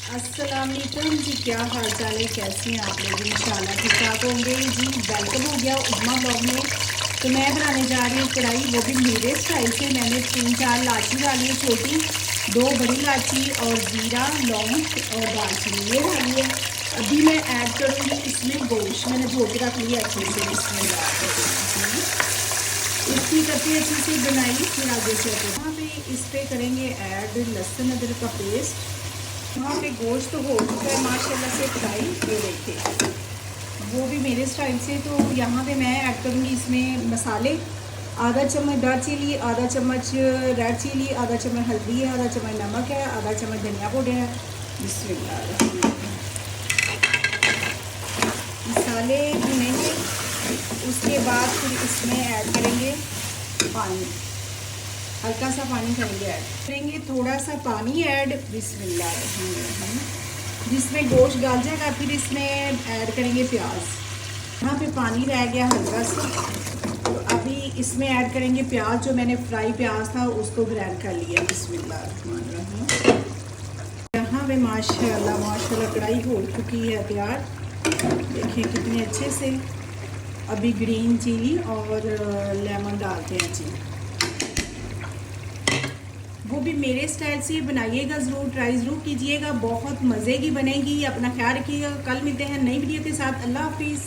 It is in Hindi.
अस्सलाम वालेकुम जी, क्या हाल चाल है, कैसे हैं आप लोग। इंशाल्लाह ठीक ठाक होंगे जी। वेलकम हो गया उम्मा ब्लॉग में। तो मैं बनाने जा रही हूँ कढ़ाई, वो भी मेरे स्टाइल से। मैंने 3-4 इलायची डाली है छोटी, 2 बड़ी इलायची और जीरा, लौंग और दालचीनी ये डाली है। अभी मैं ऐड करूँगी इसमें गोश्त, मैंने धो के रख लिया अच्छे से। इसमें इसकी कच्ची अच्छी से बनाई, फिर आगे से यहाँ पे इस पे करेंगे ऐड लहसुन अदरक का पेस्ट। यहाँ पे गोश्त हो चुका है माशाल्लाह से फ्राई, ये देखिए वो भी मेरे स्टाइल से। तो यहाँ पे मैं ऐड करूँगी इसमें मसाले। आधा चम्मच दार चिली, आधा चम्मच रेड चिली, आधा चम्मच हल्दी है, आधा चम्मच नमक है, आधा चम्मच धनिया पाउडर है। बिस्मिल्लाह। मसाले भुनेंगे, उसके बाद फिर इसमें ऐड करेंगे पानी, हल्का सा पानी करेंगे थोड़ा सा पानी ऐड। बिस्मिल्लाह, जिसमें गोश्त डाल जाएगा। फिर इसमें ऐड करेंगे प्याज। यहाँ पे पानी रह गया हल्का सा, तो अभी इसमें ऐड करेंगे प्याज। जो मैंने फ्राई प्याज था उसको ग्राइंड कर लिया। बिस्मिल्लाह। यहाँ पे माशाल्लाह माशाल्लाह कढ़ाई हो चुकी है तैयार, देखिए कितने अच्छे से। अभी ग्रीन चिली और लेमन डालते हैं जी, वो भी मेरे स्टाइल से बनाइएगा, ज़रूर ट्राई ज़रूर कीजिएगा, बहुत मज़े की बनेगी। अपना ख्याल रखिएगा। कल मिलते हैं नई वीडियो के साथ। अल्लाह हाफिज़।